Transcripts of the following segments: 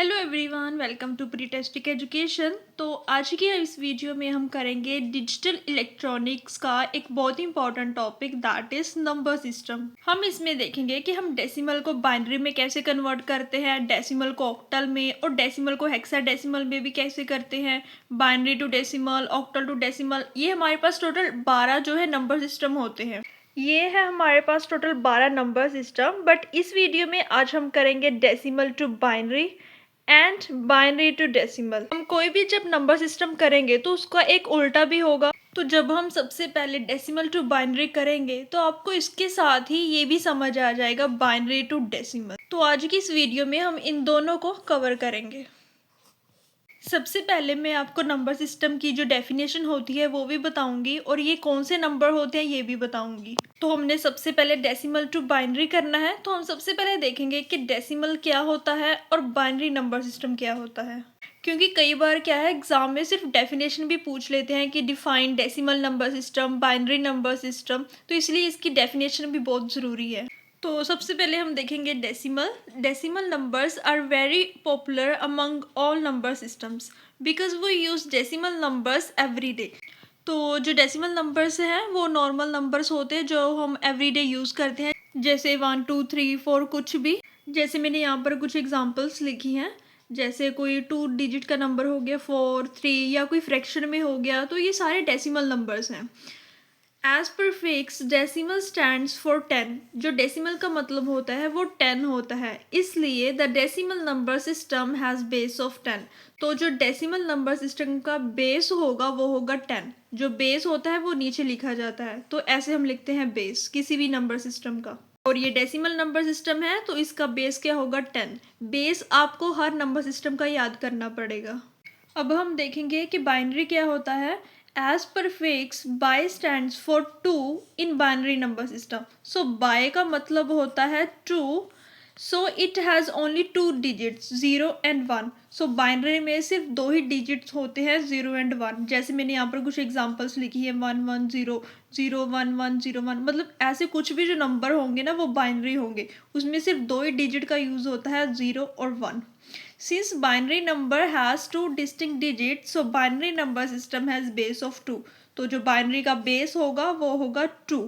Hello everyone, welcome to Pretestic Education. तो आज की इस वीडियो में हम करेंगे डिजिटल इलेक्ट्रॉनिक्स का एक बहुत ही important topic, that is number system. हम इसमें देखेंगे कि हम डेसिमल को बाइनरी में कैसे कन्वर्ट करते हैं, डेसिमल को ऑक्टल में, और डेसिमल को हेक्साडेसिमल में भी कैसे करते हैं, binary to decimal, octal to decimal. ये हमारे पास टोटल 12 जो है नंबर सिस्टम होते हैं। ये है हमारे पास टोटल 12 नंबर सिस्टम, बट इस वीडियो में आज हम करेंगे decimal to binary and binary to decimal. हम कोई भी जब नंबर सिस्टम करेंगे तो उसका एक उल्टा भी होगा। तो जब हम सबसे पहले डेसिमल टू बाइनरी करेंगे तो आपको इसके साथ ही ये भी समझ आ जाएगा बाइनरी टू डेसिमल। तो आज की इस वीडियो में हम इन दोनों को कवर करेंगे। सबसे पहले मैं आपको नंबर सिस्टम की जो डेफिनेशन होती है वो भी बताऊंगी, और ये कौन से नंबर होते हैं ये भी बताऊंगी। तो हमने सबसे पहले डेसिमल टू बाइनरी करना है, तो हम सबसे पहले देखेंगे कि डेसिमल क्या होता है और बाइनरी नंबर सिस्टम क्या होता है। क्योंकि कई बार क्या है, एग्जाम में सिर्फ डेफिनेशन भी पूछ लेते हैं कि define decimal number system, binary number system, तो इसलिए इसकी डेफिनेशन भी बहुत ज़रूरी है। तो सबसे पहले हम देखेंगे decimal numbers are very popular among all number systems because we use decimal numbers every day. तो जो डेसिमल नंबर्स हैं वो नॉर्मल नंबर्स होते हैं जो हम एवरी डे यूज़ करते हैं, जैसे 1 2 3 4 कुछ भी। जैसे मैंने यहाँ पर कुछ एग्जांपल्स लिखी हैं, जैसे कोई 2 डिजिट का नंबर हो गया, 4 3, या कोई फ्रैक्शन में हो गया, तो ये सारे डेसिमल नंबर्स हैं। As prefix decimal stands for 10। जो डेसिमल का मतलब होता है वो 10 होता है, इसलिए the decimal number system has base of 10। तो जो डेसिमल नंबर सिस्टम का बेस होगा वो होगा 10। जो बेस होता है वो नीचे लिखा जाता है, तो ऐसे हम लिखते हैं बेस किसी भी नंबर सिस्टम का। और ये डेसिमल नंबर सिस्टम है तो इसका बेस क्या होगा, 10। बेस आपको हर नंबर सिस्टम का याद करना पड़ेगा। अब हम देखेंगे कि बाइनरी क्या होता है। As prefix bi stands for 2 in binary number system. So bi का मतलब होता है 2, so it has only 2 digits, 0 and 1। So binary में सिर्फ 2 ही डिजिट्स होते हैं, 0 एंड 1। जैसे मैंने यहाँ पर कुछ एग्जांपल्स लिखी है, 1 1 0 0 1 1 0 1। मतलब ऐसे कुछ भी जो नंबर होंगे ना वो बाइनरी होंगे, उसमें सिर्फ 2 ही डिजिट का यूज़ होता है, 0 और 1। Since binary number has 2 distinct digits, so binary number system has base of 2। तो जो बाइनरी का बेस होगा वो होगा 2,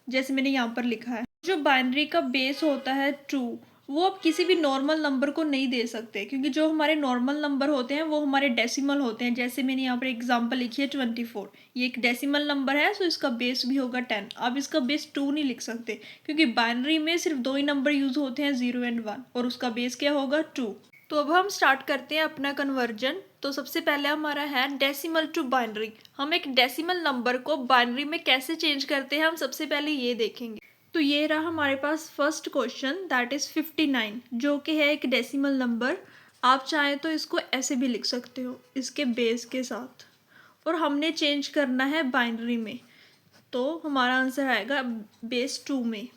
जैसे मैंने यहाँ पर लिखा है। जो बाइनरी का बेस होता है 2, वो आप किसी भी नॉर्मल नंबर को नहीं दे सकते, क्योंकि जो हमारे नॉर्मल नंबर होते हैं वो हमारे डेसिमल होते हैं। जैसे मैंने यहाँ पर एग्जांपल लिखी है 24, ये एक डेसिमल नंबर है, सो इसका बेस भी होगा 10। आप इसका बेस 2 नहीं लिख सकते, क्योंकि बाइनरी में सिर्फ 2 ही नंबर यूज होते हैं, 0 एंड 1, और उसका बेस क्या होगा, 2। तो अब हम स्टार्ट करते हैं अपना कन्वर्जन। तो सबसे पहले हमारा है डेसिमल टू बाइनरी। हम एक डेसिमल नंबर को बाइनरी में कैसे चेंज करते हैं, हम सबसे पहले ये देखेंगे। तो ये रहा हमारे पास फर्स्ट क्वेश्चन, दैट इज़ 59, जो कि है एक डेसिमल नंबर। आप चाहें तो इसको ऐसे भी लिख सकते हो, इसके बेस के साथ, और हमने चेंज करना है बाइनरी में। तो हमारा आंसर आएगा बेस 2 में।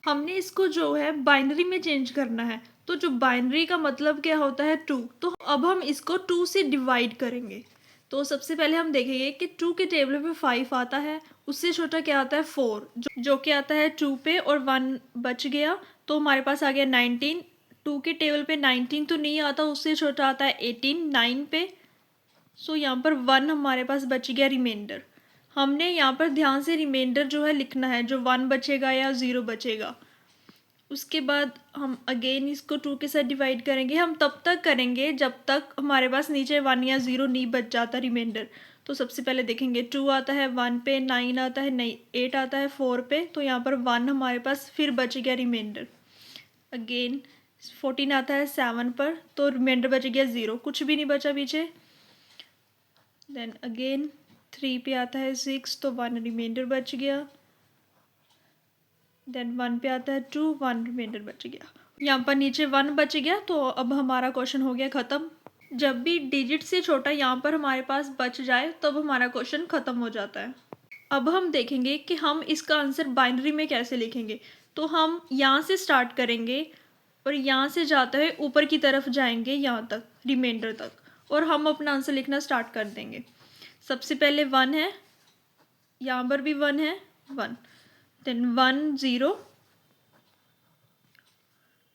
हमने इसको जो है बाइनरी में चेंज करना है, तो जो बाइनरी का मतलब क्या होता है, 2। तो अब हम इसको 2 से डिवाइड करेंगे। तो सबसे पहले हम देखेंगे कि 2 के टेबल पे 5 आता है, उससे छोटा क्या आता है 4, जो कि आता है 2 पे, और 1 बच गया, तो हमारे पास आ गया 19। 2 के टेबल पे 19 तो नहीं आता, उससे छोटा आता है 18 9 पे। सो यहाँ पर 1 हमारे पास बच गया रिमाइंडर। हमने यहाँ पर ध्यान से रिमाइंडर जो है लिखना है, जो 1 बचेगा या 0 बचेगा। उसके बाद हम अगेन इसको 2 के साथ डिवाइड करेंगे। हम तब तक करेंगे जब तक हमारे पास नीचे 1 या 0 नहीं बच जाता रिमाइंडर। तो सबसे पहले देखेंगे 2 आता है 1 पे, 9 आता है, नहीं 8 आता है 4 पे, तो यहाँ पर 1 हमारे पास फिर बच गया रिमाइंडर। अगेन 14 आता है 7 पर, तो रिमाइंडर बच गया 0, कुछ भी नहीं बचा पीछे। देन अगेन 3 पे आता है 6, तो 1 रिमाइंडर बच गया। देन 1 पे आता है 2, 1 रिमाइंडर बच गया। यहाँ पर नीचे 1 बच गया, तो अब हमारा क्वेश्चन हो गया ख़त्म। जब भी डिजिट से छोटा यहाँ पर हमारे पास बच जाए तब हमारा क्वेश्चन ख़त्म हो जाता है। अब हम देखेंगे कि हम इसका आंसर बाइनरी में कैसे लिखेंगे। तो हम यहाँ से स्टार्ट करेंगे और यहाँ से जाते हुए ऊपर की तरफ जाएंगे यहाँ तक, रिमाइंडर तक, और हम अपना आंसर लिखना स्टार्ट कर देंगे। सबसे पहले 1 है, यहाँ पर भी 1 है, 1, देन 1 0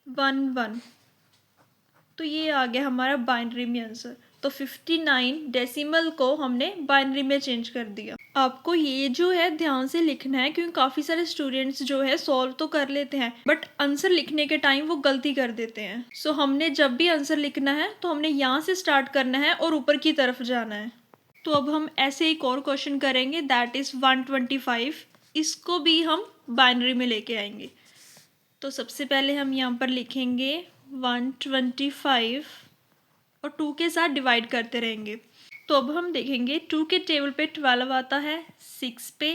1 1, तो ये आ गया हमारा बाइनरी में आंसर। तो 59 डेसिमल को हमने बाइनरी में चेंज कर दिया। आपको ये जो है ध्यान से लिखना है, क्योंकि काफ़ी सारे स्टूडेंट्स जो है सॉल्व तो कर लेते हैं बट आंसर लिखने के टाइम वो गलती कर देते हैं। सो हमने जब भी आंसर लिखना है तो हमने यहाँ से स्टार्ट करना है और ऊपर की तरफ जाना है। तो अब हम ऐसे एक और क्वेश्चन करेंगे, दैट इज़ 125। इसको भी हम बाइनरी में लेके आएंगे। तो सबसे पहले हम यहाँ पर लिखेंगे 125 और 2 के साथ डिवाइड करते रहेंगे। तो अब हम देखेंगे 2 के टेबल पे 12 आता है, 6 पे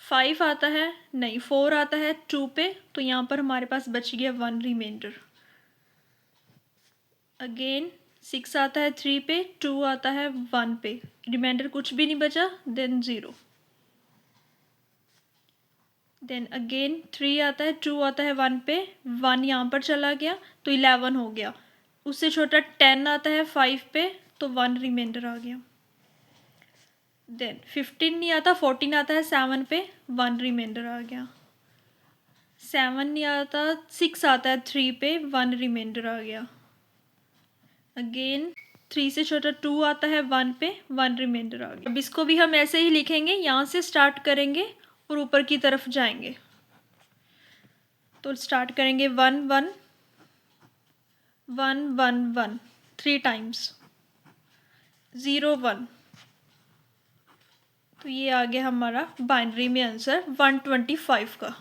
5 आता है, नहीं 4 आता है 2 पे, तो यहाँ पर हमारे पास बच गया 1 रिमाइंडर। अगेन 6 आता है 3 पे, 2 आता है 1 पे, रिमाइंडर कुछ भी नहीं बचा, देन 0। देन अगेन 3 आता है, 2 आता है 1 पे, 1 यहाँ पर चला गया तो 11 हो गया। उससे छोटा 10 आता है 5 पे, तो 1 रिमाइंडर आ गया। देन 15 नहीं आता, 14 आता है 7 पे, 1 रिमाइंडर आ गया। 7 नहीं आता, 6 आता है 3 पे, 1 रिमाइंडर आ गया। अगेन 3 से छोटा 2 आता है 1 पे, 1 रिमाइंडर आ गया। अब इसको भी हम ऐसे ही लिखेंगे, यहाँ से स्टार्ट करेंगे और ऊपर की तरफ जाएंगे। तो स्टार्ट करेंगे 1 1 1 1 1 3 टाइम्स, 0 1। तो ये आ गया हमारा बाइनरी में आंसर 125 का।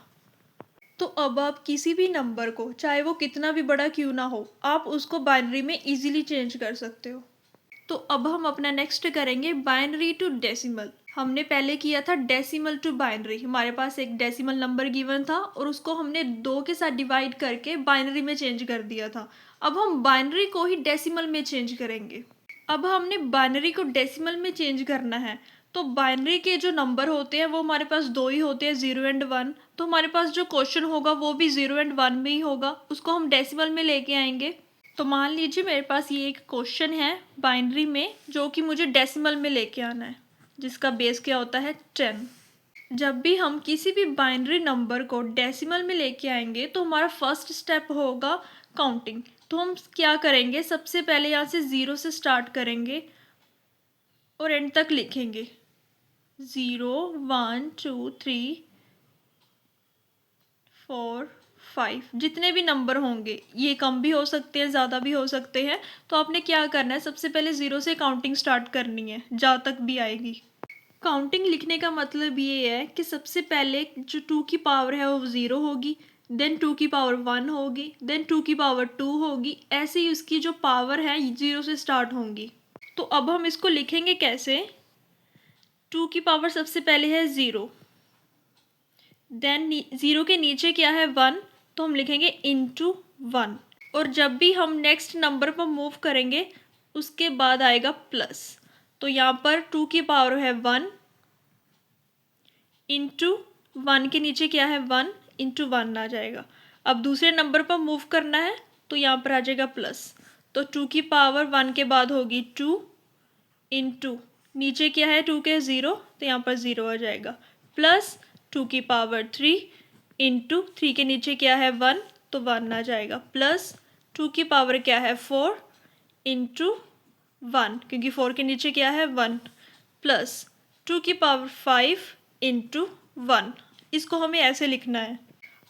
तो अब आप किसी भी नंबर को, चाहे वो कितना भी बड़ा क्यों ना हो, आप उसको बाइनरी में इजीली चेंज कर सकते हो। तो अब हम अपना नेक्स्ट करेंगे बाइनरी टू डेसिमल। हमने पहले किया था डेसिमल टू बाइनरी। हमारे पास एक डेसिमल नंबर गिवन था और उसको हमने 2 के साथ डिवाइड करके बाइनरी में चेंज कर दिया था। अब हम बाइनरी को ही डेसिमल में चेंज करेंगे। अब हमने बाइनरी को डेसिमल में चेंज करना है, तो बाइनरी के जो नंबर होते हैं वो हमारे पास 2 ही होते हैं, 0 एंड 1। तो हमारे पास जो क्वेश्चन होगा वो भी 0 एंड 1 में ही होगा, उसको हम डेसिमल में लेके आएंगे। तो मान लीजिए मेरे पास ये एक क्वेश्चन है बाइनरी में जो कि मुझे डेसिमल में लेके आना है, जिसका बेस क्या होता है 10। जब भी हम किसी भी बाइनरी नंबर को डेसिमल में लेके आएंगे तो हमारा फर्स्ट स्टेप होगा काउंटिंग। तो हम क्या करेंगे, सबसे पहले यहाँ से 0 से स्टार्ट करेंगे और एंड तक लिखेंगे 0 1 2 3 4 5, जितने भी नंबर होंगे, ये कम भी हो सकते हैं ज़्यादा भी हो सकते हैं। तो आपने क्या करना है, सबसे पहले 0 से काउंटिंग स्टार्ट करनी है जहाँ तक भी आएगी। काउंटिंग लिखने का मतलब ये है कि सबसे पहले जो 2 की पावर है वो 0 होगी, देन 2 की पावर 1 होगी, देन 2 की पावर 2 होगी, ऐसे ही उसकी जो पावर है 0 से स्टार्ट होंगी। तो अब हम इसको लिखेंगे कैसे, 2 की पावर सबसे पहले है 0, देन 0 के नीचे क्या है 1, तो हम लिखेंगे इंटू 1। और जब भी हम नेक्स्ट नंबर पर मूव करेंगे उसके बाद आएगा प्लस। तो यहाँ पर 2 की पावर है 1 इंटू 1 के नीचे क्या है 1, इंटू 1 आ जाएगा। अब दूसरे नंबर पर मूव करना है तो यहाँ पर आ जाएगा प्लस। तो 2 की पावर 1 के बाद होगी 2 इंटू नीचे क्या है 2 के 0, तो यहाँ पर 0 आ जाएगा, प्लस 2 की पावर 3 इंटू 3 के नीचे क्या है 1, तो 1 आ जाएगा, प्लस 2 की पावर क्या है 4 इंटू 1, क्योंकि 4 के नीचे क्या है 1, प्लस 2 की पावर 5 इंटू 1। इसको हमें ऐसे लिखना है।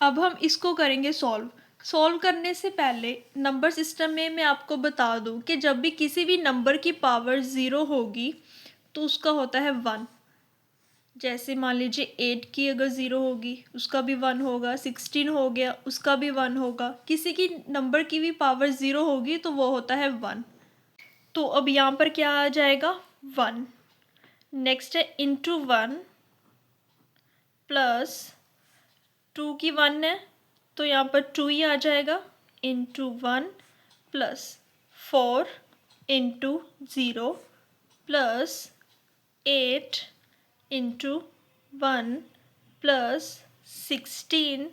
अब हम इसको करेंगे सॉल्व करने से पहले नंबर सिस्टम में मैं आपको बता दूं कि जब भी किसी भी नंबर की पावर 0 होगी तो उसका होता है 1। जैसे मान लीजिए 8 की अगर 0 होगी उसका भी 1 होगा, 16 हो गया उसका भी 1 होगा, किसी की नंबर की भी पावर 0 होगी तो वो होता है 1। तो अब यहाँ पर क्या आ जाएगा 1। नेक्स्ट है इंटू 1 प्लस 2 की 1 है तो यहाँ पर 2 ही आ जाएगा, into 1 plus 4 into 0 plus 8 into 1 plus 16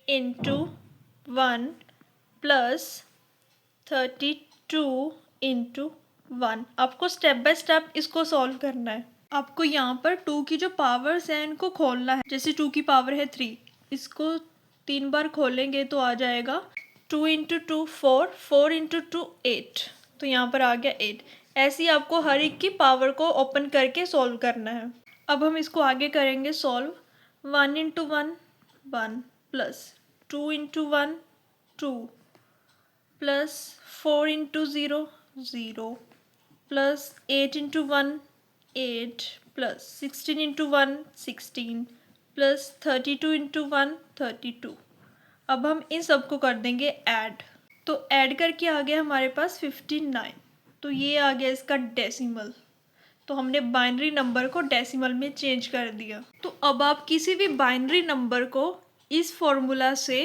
into 1 plus 32 into 1। आपको स्टेप बाय स्टेप इसको सॉल्व करना है। आपको यहाँ पर 2 की जो पावर्स हैं इनको खोलना है। जैसे 2 की पावर है 3, इसको 3 बार खोलेंगे तो आ जाएगा 2 इंटू टू 4, 4 इंटू टू 8, तो यहाँ पर आ गया 8। ऐसे ही आपको हर एक की पावर को ओपन करके सॉल्व करना है। अब हम इसको आगे करेंगे solve. 1 into 1 1 plus 2 into 1 2 plus 4 into 0 0 plus 8 into 1 8 plus 16 into 1 16 plus 32 into 1 32। अब हम इन सबको कर देंगे ऐड, तो ऐड करके आ गया हमारे पास 59। तो ये आ गया इसका डेसिमल। तो हमने बाइनरी नंबर को डेसिमल में चेंज कर दिया। तो अब आप किसी भी बाइनरी नंबर को इस फॉर्मूला से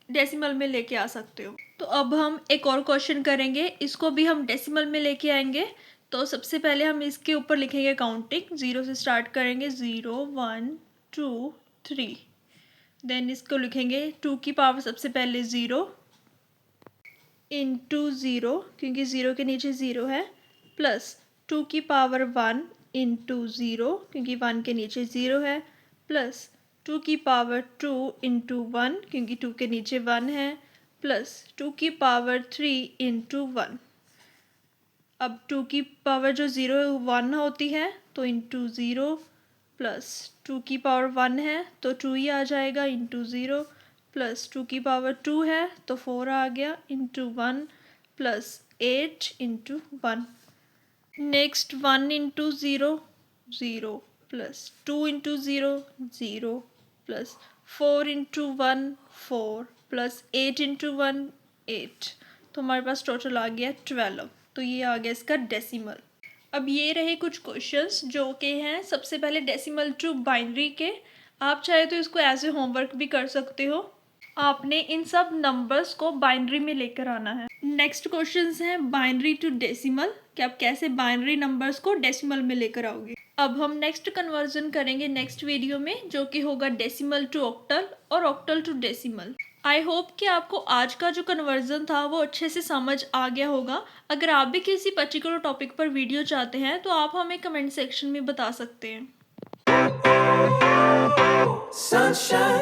डेसिमल में लेके आ सकते हो। तो अब हम एक और क्वेश्चन करेंगे, इसको भी हम डेसिमल में लेके आएंगे। तो सबसे पहले हम इसके ऊपर लिखेंगे काउंटिंग, 0 से स्टार्ट करेंगे, 0 1 2 3। देन इसको लिखेंगे 2 की पावर सबसे पहले 0 इंटू 0, क्योंकि 0 के नीचे 0 है, प्लस 2 की पावर 1 इंटू 0, क्योंकि 1 के नीचे 0 है, प्लस 2 की पावर 2 इंटू 1, क्योंकि 2 के नीचे 1 है, प्लस 2 की पावर 3 इंटू 1। अब 2 की पावर जो 0 है 1 होती है, तो इंटू 0 प्लस 2 की पावर 1 है तो 2 ही आ जाएगा, इंटू 0 प्लस 2 की पावर 2 है तो 4 आ गया, into 1 plus 8 into 1। Next 1 into 0 0 plus 2 into 0 0 plus 4 into 1 4 plus 8 into 1 8। तो हमारे पास टोटल आ गया 12। तो ये आ गया इसका डेसिमल। अब ये रहे कुछ क्वेश्चंस जो कि हैं सबसे पहले डेसिमल टू बाइनरी के। आप चाहे तो इसको एज ए होमवर्क भी कर सकते हो। आपने इन सब नंबर्स को बाइनरी में लेकर आना है। नेक्स्ट क्वेश्चंस हैं बाइनरी टू डेसिमल, कि आप कैसे बाइनरी नंबर्स को डेसिमल में लेकर आओगे। अब हम नेक्स्ट कन्वर्जन करेंगे नेक्स्ट वीडियो में, जो कि होगा डेसिमल टू ऑक्टल और octal to decimal. I hope कि आपको आज का जो कन्वर्जन था वो अच्छे से समझ आ गया होगा। अगर आप भी किसी पर्टिकुलर टॉपिक पर वीडियो चाहते हैं तो आप हमें कमेंट सेक्शन में बता सकते हैं। Sunshine.